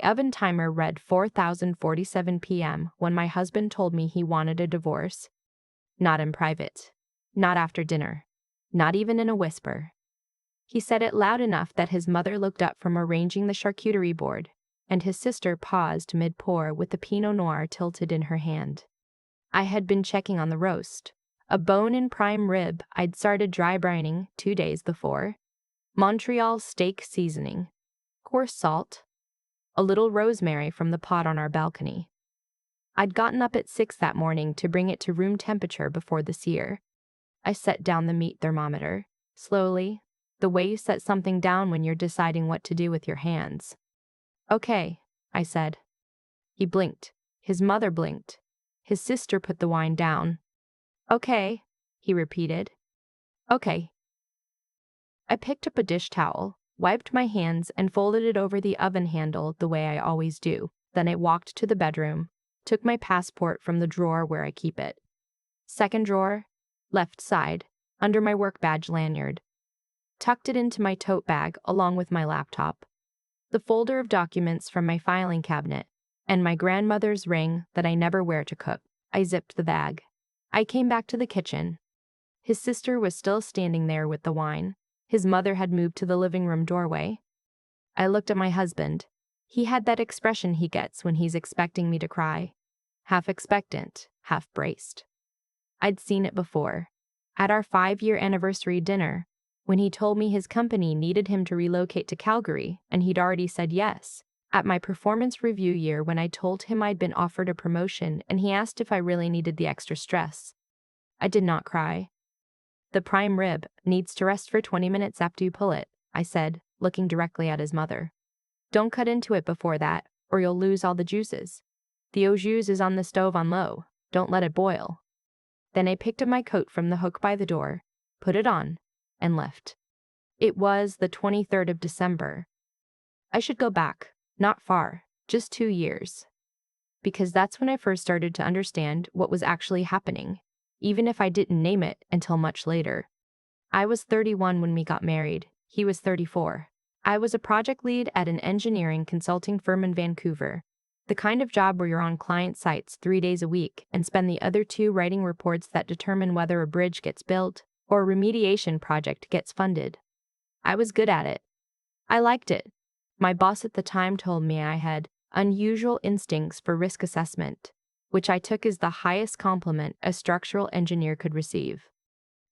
Oven timer read 4047 p.m. when my husband told me he wanted a divorce. Not in private. Not after dinner. Not even in a whisper. He said it loud enough that his mother looked up from arranging the charcuterie board, and his sister paused mid-pour with the Pinot Noir tilted in her hand. I had been checking on the roast. A bone-in prime rib I'd started dry brining 2 days before. Montreal steak seasoning. Coarse salt. A little rosemary from the pot on our balcony. I'd gotten up at 6 that morning to bring it to room temperature before the sear. I set down the meat thermometer, slowly, the way you set something down when you're deciding what to do with your hands. "Okay," I said. He blinked. His mother blinked. His sister put the wine down. "Okay," he repeated. "Okay." I picked up a dish towel, wiped my hands, and folded it over the oven handle the way I always do. Then I walked to the bedroom, took my passport from the drawer where I keep it. Second drawer, left side, under my work badge lanyard. Tucked it into my tote bag along with my laptop, the folder of documents from my filing cabinet, and my grandmother's ring that I never wear to cook. I zipped the bag. I came back to the kitchen. His sister was still standing there with the wine. His mother had moved to the living room doorway. I looked at my husband. He had that expression he gets when he's expecting me to cry. Half expectant, half braced. I'd seen it before. At our 5-year anniversary dinner, when he told me his company needed him to relocate to Calgary, and he'd already said yes. At my performance review year when I told him I'd been offered a promotion and he asked if I really needed the extra stress. I did not cry. "The prime rib needs to rest for 20 minutes after you pull it," I said, looking directly at his mother. "Don't cut into it before that, or you'll lose all the juices. The au jus is on the stove on low. Don't let it boil." Then I picked up my coat from the hook by the door, put it on, and left. It was the 23rd of December. I should go back, not far, just 2 years. Because that's when I first started to understand what was actually happening, even if I didn't name it until much later. I was 31 when we got married. He was 34. I was a project lead at an engineering consulting firm in Vancouver, the kind of job where you're on client sites 3 days a week and spend the other 2 writing reports that determine whether a bridge gets built or a remediation project gets funded. I was good at it. I liked it. My boss at the time told me I had unusual instincts for risk assessment, which I took as the highest compliment a structural engineer could receive.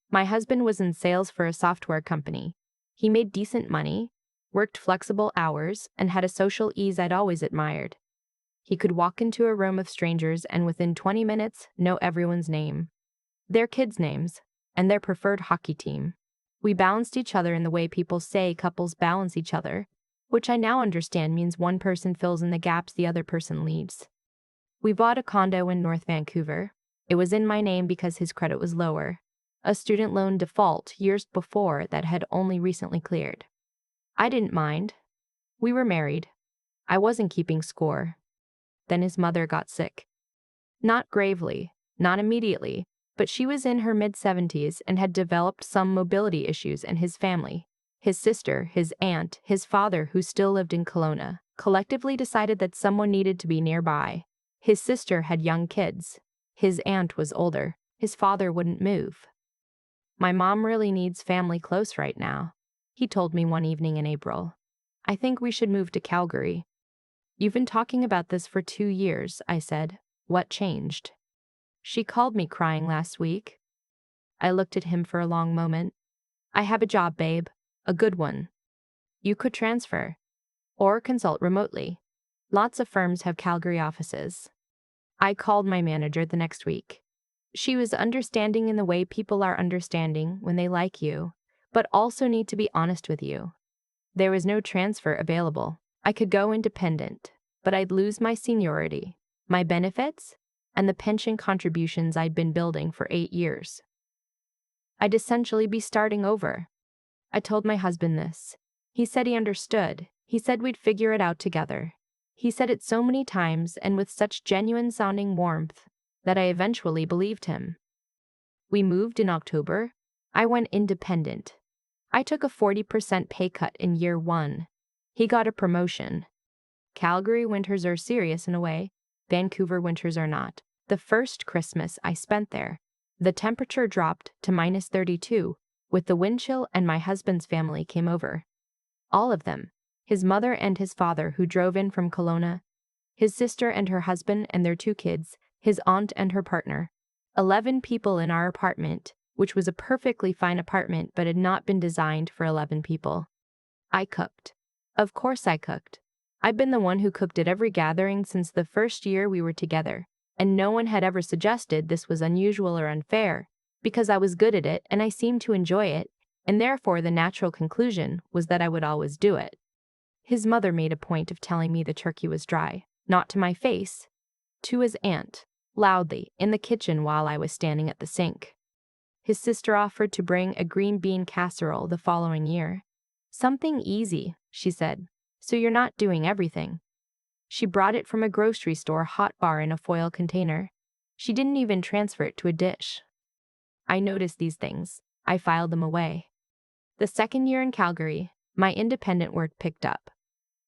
My husband was in sales for a software company. He made decent money, worked flexible hours, and had a social ease I'd always admired. He could walk into a room of strangers and within 20 minutes know everyone's name, their kids' names, and their preferred hockey team. We balanced each other in the way people say couples balance each other, which I now understand means one person fills in the gaps the other person leaves. We bought a condo in North Vancouver. It was in my name because his credit was lower. A student loan default years before that had only recently cleared. I didn't mind. We were married. I wasn't keeping score. Then his mother got sick. Not gravely, not immediately, but she was in her mid-70s and had developed some mobility issues, and his family, his sister, his aunt, his father, who still lived in Kelowna, collectively decided that someone needed to be nearby. His sister had young kids. His aunt was older. His father wouldn't move. "My mom really needs family close right now," he told me one evening in April. "I think we should move to Calgary." "You've been talking about this for 2 years," I said. "What changed?" "She called me crying last week." I looked at him for a long moment. "I have a job, babe. A good one. You could transfer. Or consult remotely. Lots of firms have Calgary offices." I called my manager the next week. She was understanding in the way people are understanding when they like you, but also need to be honest with you. There was no transfer available. I could go independent, but I'd lose my seniority, my benefits, and the pension contributions I'd been building for 8 years. I'd essentially be starting over. I told my husband this. He said he understood. He said we'd figure it out together. He said it so many times and with such genuine-sounding warmth that I eventually believed him. We moved in October. I went independent. I took a 40% pay cut in year 1. He got a promotion. Calgary winters are serious in a way. Vancouver winters are not. The first Christmas I spent there, the temperature dropped to -32, with the wind chill, and my husband's family came over. All of them. His mother and his father, who drove in from Kelowna, his sister and her husband and their 2 kids, his aunt and her partner. 11 people in our apartment, which was a perfectly fine apartment but had not been designed for 11 people. I cooked. Of course I cooked. I've been the one who cooked at every gathering since the first year we were together, and no one had ever suggested this was unusual or unfair, because I was good at it and I seemed to enjoy it, and therefore the natural conclusion was that I would always do it. His mother made a point of telling me the turkey was dry, not to my face, to his aunt, loudly, in the kitchen while I was standing at the sink. His sister offered to bring a green bean casserole the following year. Something easy, she said, so you're not doing everything. She brought it from a grocery store hot bar in a foil container. She didn't even transfer it to a dish. I noticed these things. I filed them away. The second year in Calgary, my independent work picked up.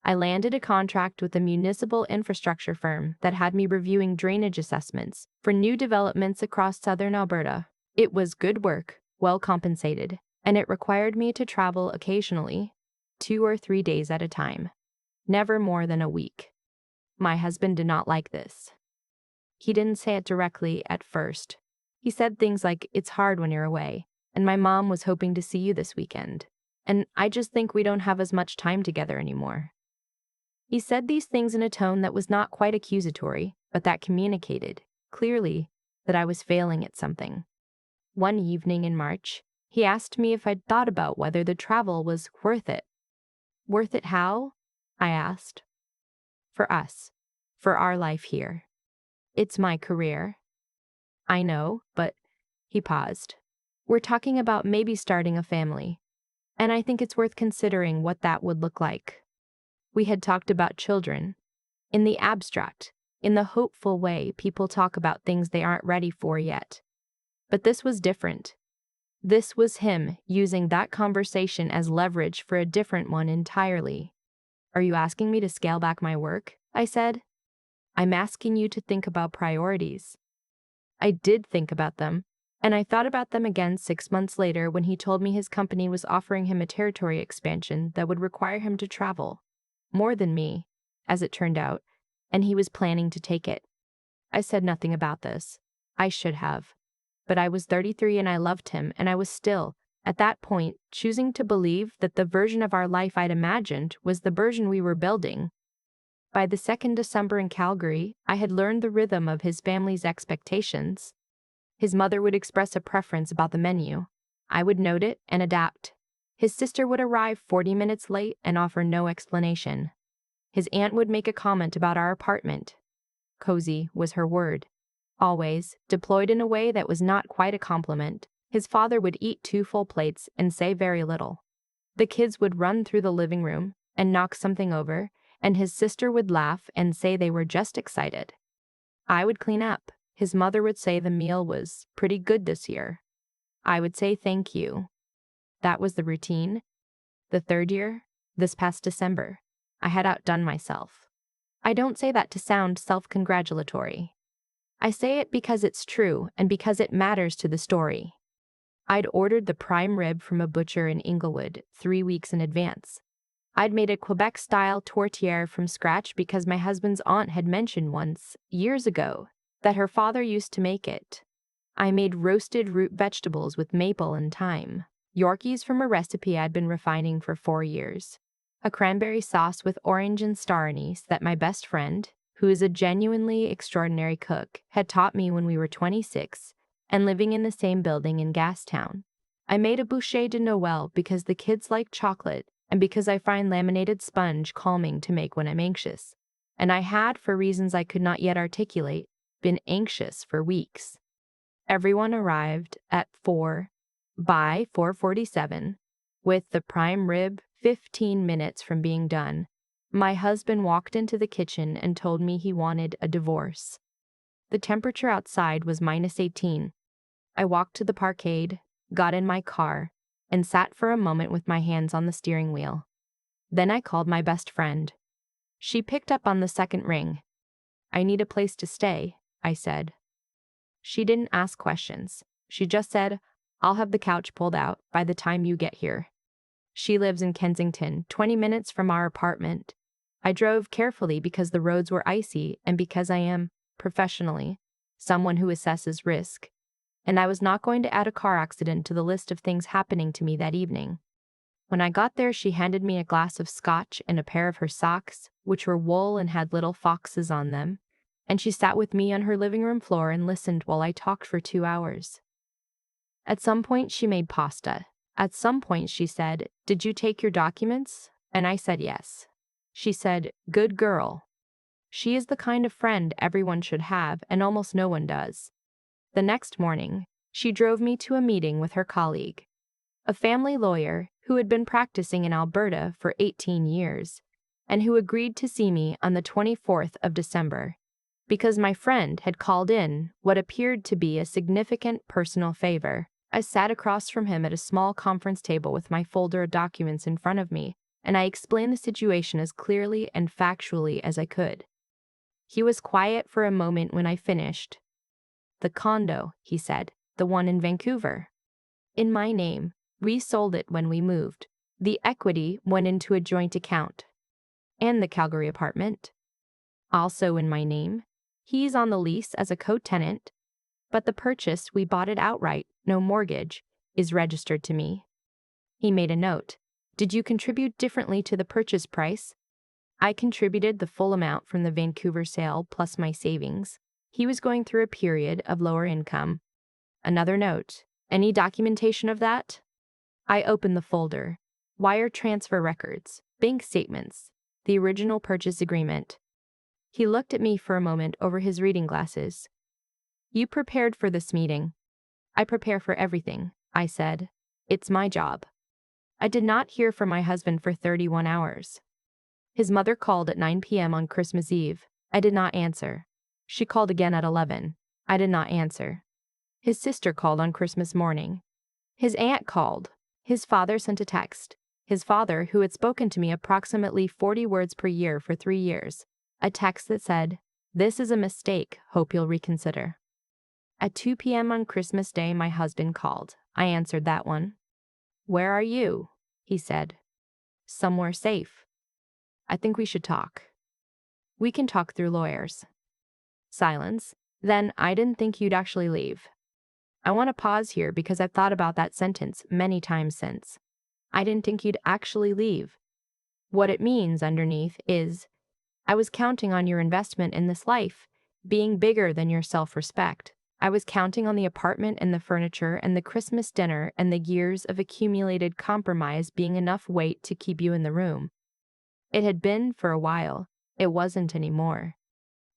I landed a contract with a municipal infrastructure firm that had me reviewing drainage assessments for new developments across southern Alberta. It was good work, well compensated, and it required me to travel occasionally, 2 or 3 days at a time, never more than a week. My husband did not like this. He didn't say it directly at first. He said things like, "It's hard when you're away, and my mom was hoping to see you this weekend, and I just think we don't have as much time together anymore." He said these things in a tone that was not quite accusatory, but that communicated, clearly, that I was failing at something. One evening in March, he asked me if I'd thought about whether the travel was worth it. Worth it how? I asked. For us. For our life here. It's my career. I know, but he paused. We're talking about maybe starting a family, and I think it's worth considering what that would look like. We had talked about children. In the abstract, in the hopeful way people talk about things they aren't ready for yet. But this was different. This was him using that conversation as leverage for a different one entirely. "Are you asking me to scale back my work?" I said. "I'm asking you to think about priorities." I did think about them, and I thought about them again 6 months later when he told me his company was offering him a territory expansion that would require him to travel. More than me, as it turned out, and he was planning to take it. I said nothing about this. I should have. But I was 33 and I loved him, and I was still, at that point, choosing to believe that the version of our life I'd imagined was the version we were building. By the second December in Calgary, I had learned the rhythm of his family's expectations. His mother would express a preference about the menu. I would note it and adapt. His sister would arrive 40 minutes late and offer no explanation. His aunt would make a comment about our apartment. Cozy was her word. Always, deployed in a way that was not quite a compliment. His father would eat 2 full plates and say very little. The kids would run through the living room and knock something over, and his sister would laugh and say they were just excited. I would clean up. His mother would say the meal was pretty good this year. I would say thank you. That was the routine. The third year, this past December, I had outdone myself. I don't say that to sound self-congratulatory. I say it because it's true and because it matters to the story. I'd ordered the prime rib from a butcher in Inglewood 3 weeks in advance. I'd made a Quebec-style tourtière from scratch because my husband's aunt had mentioned once, years ago, that her father used to make it. I made roasted root vegetables with maple and thyme, Yorkies from a recipe I'd been refining for 4 years, a cranberry sauce with orange and star anise that my best friend, who is a genuinely extraordinary cook, had taught me when we were 26 and living in the same building in Gastown. I made a bouchée de Noël because the kids like chocolate and because I find laminated sponge calming to make when I'm anxious. And I had, for reasons I could not yet articulate, been anxious for weeks. Everyone arrived at 4 by 4:47, with the prime rib 15 minutes from being done. My husband walked into the kitchen and told me he wanted a divorce. The temperature outside was -18. I walked to the parkade, got in my car, and sat for a moment with my hands on the steering wheel. Then I called my best friend. She picked up on the second ring. I need a place to stay, I said. She didn't ask questions. She just said, I'll have the couch pulled out by the time you get here. She lives in Kensington, 20 minutes from our apartment. I drove carefully because the roads were icy and because I am, professionally, someone who assesses risk. And I was not going to add a car accident to the list of things happening to me that evening. When I got there, she handed me a glass of scotch and a pair of her socks, which were wool and had little foxes on them, and she sat with me on her living room floor and listened while I talked for 2 hours. At some point, she made pasta. At some point, she said, "Did you take your documents?" And I said yes. She said, "Good girl." She is the kind of friend everyone should have, and almost no one does. The next morning, she drove me to a meeting with her colleague, a family lawyer who had been practicing in Alberta for 18 years, and who agreed to see me on the 24th of December, because my friend had called in what appeared to be a significant personal favor. I sat across from him at a small conference table with my folder of documents in front of me, and I explained the situation as clearly and factually as I could. He was quiet for a moment when I finished. "The condo," he said, "the one in Vancouver. In my name. We sold it when we moved. The equity went into a joint account. And the Calgary apartment. Also in my name. He's on the lease as a co-tenant, but the purchase, we bought it outright, no mortgage, is registered to me." He made a note. "Did you contribute differently to the purchase price?" I contributed the full amount from the Vancouver sale plus my savings. He was going through a period of lower income. Another note. "Any documentation of that?" I opened the folder. Wire transfer records, bank statements, the original purchase agreement. He looked at me for a moment over his reading glasses. "You prepared for this meeting." "I prepare for everything," I said. "It's my job." I did not hear from my husband for 31 hours. His mother called at 9 p.m. on Christmas Eve. I did not answer. She called again at 11. I did not answer. His sister called on Christmas morning. His aunt called. His father sent a text. His father, who had spoken to me approximately 40 words per year for 3 years. A text that said, "This is a mistake, hope you'll reconsider." At 2 p.m. on Christmas Day, my husband called. I answered that one. "Where are you?" he said. "Somewhere safe." "I think we should talk." "We can talk through lawyers." Silence. Then, "I didn't think you'd actually leave." I want to pause here because I've thought about that sentence many times since. I didn't think you'd actually leave. What it means underneath is, I was counting on your investment in this life being bigger than your self-respect. I was counting on the apartment and the furniture and the Christmas dinner and the years of accumulated compromise being enough weight to keep you in the room. It had been for a while. It wasn't anymore.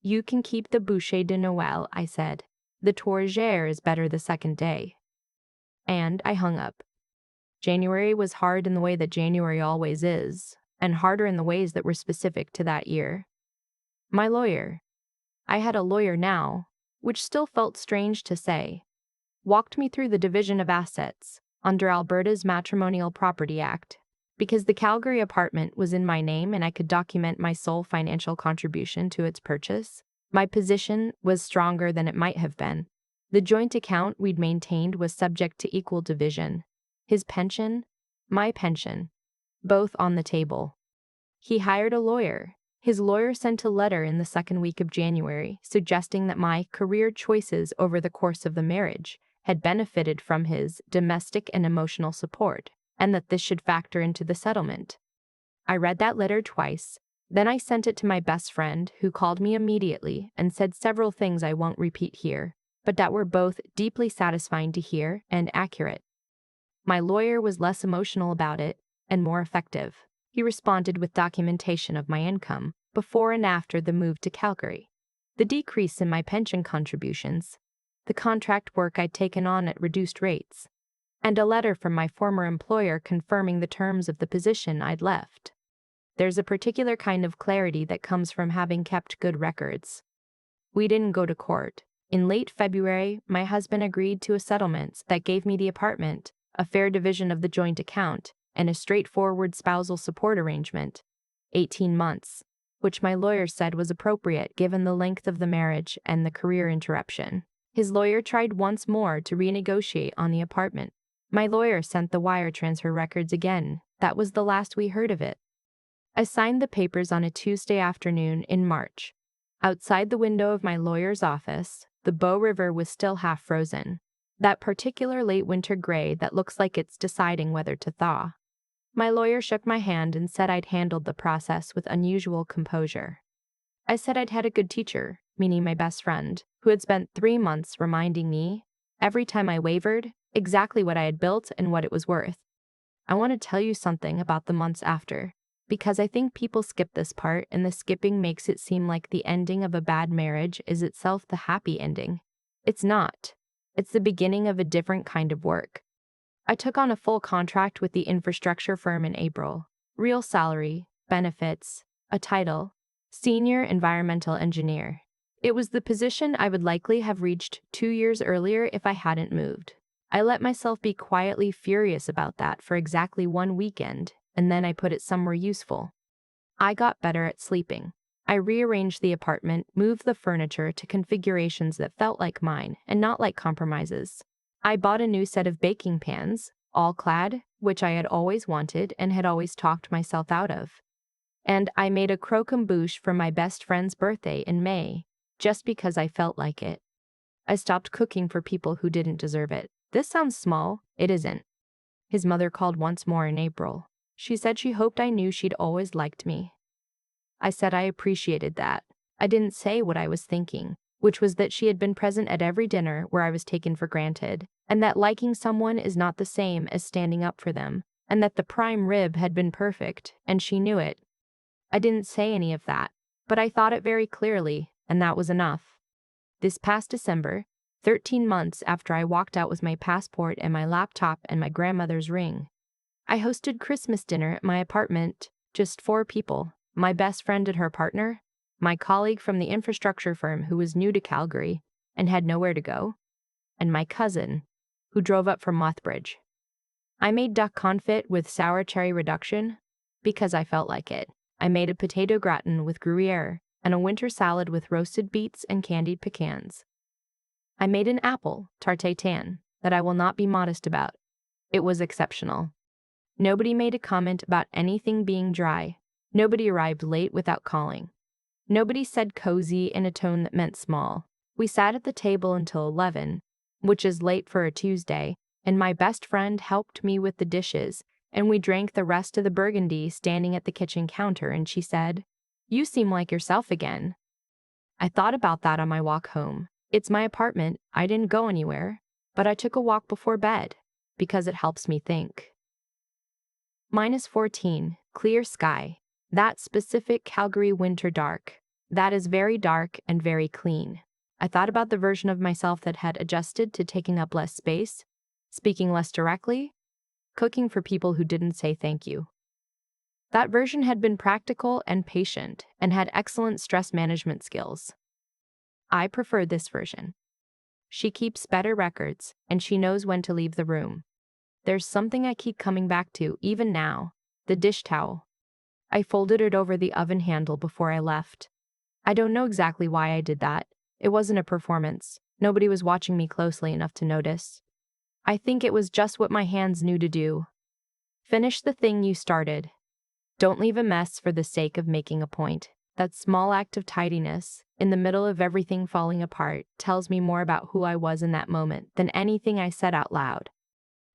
"You can keep the bouchée de Noël," I said. "The tourgère is better the second day." And I hung up. January was hard in the way that January always is, and harder in the ways that were specific to that year. My lawyer. I had a lawyer now, which still felt strange to say. Walked me through the division of assets under Alberta's Matrimonial Property Act, because the Calgary apartment was in my name and I could document my sole financial contribution to its purchase. My position was stronger than it might have been. The joint account we'd maintained was subject to equal division. His pension, my pension, both on the table. He hired a lawyer. His lawyer sent a letter in the second week of January suggesting that my career choices over the course of the marriage had benefited from his domestic and emotional support, and that this should factor into the settlement. I read that letter twice. Then I sent it to my best friend, who called me immediately and said several things I won't repeat here, but that were both deeply satisfying to hear and accurate. My lawyer was less emotional about it and more effective. He responded with documentation of my income before and after the move to Calgary, the decrease in my pension contributions, the contract work I'd taken on at reduced rates, and a letter from my former employer confirming the terms of the position I'd left. There's a particular kind of clarity that comes from having kept good records. We didn't go to court. In late February, my husband agreed to a settlement that gave me the apartment, a fair division of the joint account, and a straightforward spousal support arrangement. 18 months. which my lawyer said was appropriate given the length of the marriage and the career interruption. His lawyer tried once more to renegotiate on the apartment. My lawyer sent the wire transfer records again. That was the last we heard of it. I signed the papers on a Tuesday afternoon in March. Outside the window of my lawyer's office, the Bow River was still half frozen. That particular late winter gray that looks like it's deciding whether to thaw. My lawyer shook my hand and said I'd handled the process with unusual composure. I said I'd had a good teacher, meaning my best friend, who had spent 3 months reminding me, every time I wavered, exactly what I had built and what it was worth. I want to tell you something about the months after, because I think people skip this part and the skipping makes it seem like the ending of a bad marriage is itself the happy ending. It's not. It's the beginning of a different kind of work. I took on a full contract with the infrastructure firm in April. Real salary, benefits, a title, Senior Environmental Engineer. It was the position I would likely have reached 2 years earlier if I hadn't moved. I let myself be quietly furious about that for exactly 1 weekend, and then I put it somewhere useful. I got better at sleeping. I rearranged the apartment, moved the furniture to configurations that felt like mine and not like compromises. I bought a new set of baking pans, all clad, which I had always wanted and had always talked myself out of. And I made a croquembouche for my best friend's birthday in May, just because I felt like it. I stopped cooking for people who didn't deserve it. This sounds small, it isn't. His mother called once more in April. She said she hoped I knew she'd always liked me. I said I appreciated that. I didn't say what I was thinking, which was that she had been present at every dinner where I was taken for granted, and that liking someone is not the same as standing up for them, and that the prime rib had been perfect, and she knew it. I didn't say any of that, but I thought it very clearly, and that was enough. This past December, 13 months after I walked out with my passport and my laptop and my grandmother's ring, I hosted Christmas dinner at my apartment, just 4 people, my best friend and her partner, my colleague from the infrastructure firm who was new to Calgary and had nowhere to go, and my cousin, who drove up from Mothbridge. I made duck confit with sour cherry reduction because I felt like it. I made a potato gratin with Gruyere and a winter salad with roasted beets and candied pecans. I made an apple tarte tatin that I will not be modest about. It was exceptional. Nobody made a comment about anything being dry. Nobody arrived late without calling. Nobody said cozy in a tone that meant small. We sat at the table until 11, which is late for a Tuesday, and my best friend helped me with the dishes, and we drank the rest of the burgundy standing at the kitchen counter, and she said, "You seem like yourself again." I thought about that on my walk home. It's my apartment, I didn't go anywhere, but I took a walk before bed, because it helps me think. -14, clear sky. That specific Calgary winter dark. That is very dark and very clean. I thought about the version of myself that had adjusted to taking up less space, speaking less directly, cooking for people who didn't say thank you. That version had been practical and patient and had excellent stress management skills. I prefer this version. She keeps better records, and she knows when to leave the room. There's something I keep coming back to, even now, the dish towel. I folded it over the oven handle before I left. I don't know exactly why I did that. It wasn't a performance. Nobody was watching me closely enough to notice. I think it was just what my hands knew to do. Finish the thing you started. Don't leave a mess for the sake of making a point. That small act of tidiness, in the middle of everything falling apart, tells me more about who I was in that moment than anything I said out loud.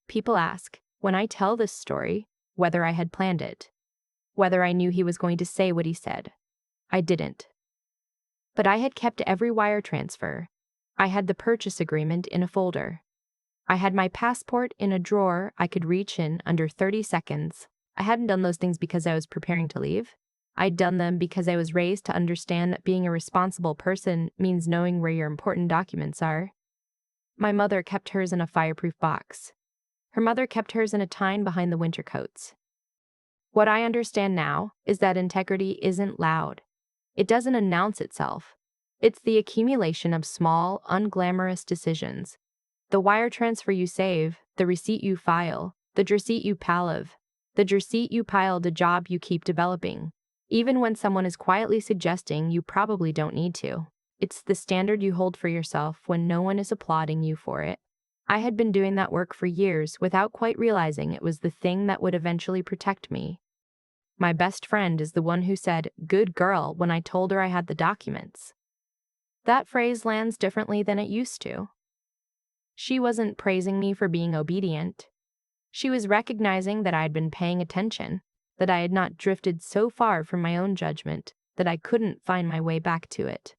People ask, when I tell this story, whether I had planned it, whether I knew he was going to say what he said. I didn't. But I had kept every wire transfer. I had the purchase agreement in a folder. I had my passport in a drawer I could reach in under 30 seconds. I hadn't done those things because I was preparing to leave. I'd done them because I was raised to understand that being a responsible person means knowing where your important documents are. My mother kept hers in a fireproof box. Her mother kept hers in a tine behind the winter coats. What I understand now is that integrity isn't loud. It doesn't announce itself. It's the accumulation of small, unglamorous decisions. The wire transfer you save, the receipt you file, the receipt you pile, the job you keep developing. even when someone is quietly suggesting you probably don't need to. It's the standard you hold for yourself when no one is applauding you for it. I had been doing that work for years without quite realizing it was the thing that would eventually protect me. My best friend is the one who said, "Good girl," when I told her I had the documents. That phrase lands differently than it used to. She wasn't praising me for being obedient. She was recognizing that I had been paying attention, that I had not drifted so far from my own judgment that I couldn't find my way back to it.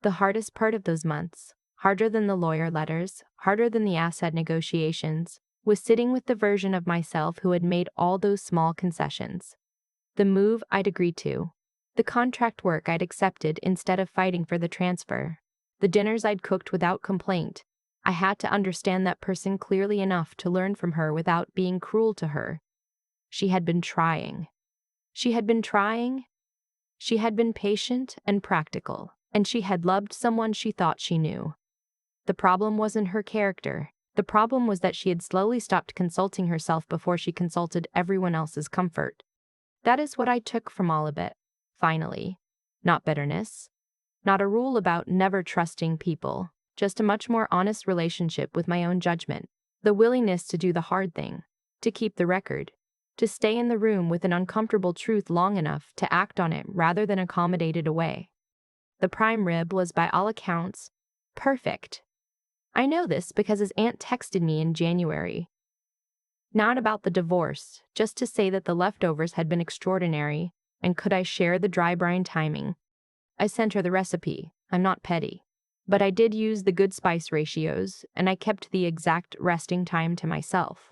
The hardest part of those months, harder than the lawyer letters, harder than the asset negotiations, was sitting with the version of myself who had made all those small concessions. The move I'd agreed to, the contract work I'd accepted instead of fighting for the transfer, the dinners I'd cooked without complaint. I had to understand that person clearly enough to learn from her without being cruel to her. She had been trying. She had been trying. She had been patient and practical, and she had loved someone she thought she knew. The problem wasn't her character. The problem was that she had slowly stopped consulting herself before she consulted everyone else's comfort. That is what I took from all of it, finally. Not bitterness. Not a rule about never trusting people. Just a much more honest relationship with my own judgment. The willingness to do the hard thing. To keep the record. To stay in the room with an uncomfortable truth long enough to act on it rather than accommodate it away. The prime rib was by all accounts perfect. I know this because his aunt texted me in January. Not about the divorce, just to say that the leftovers had been extraordinary, and could I share the dry brine timing. I sent her the recipe. I'm not petty. But I did use the good spice ratios, and I kept the exact resting time to myself.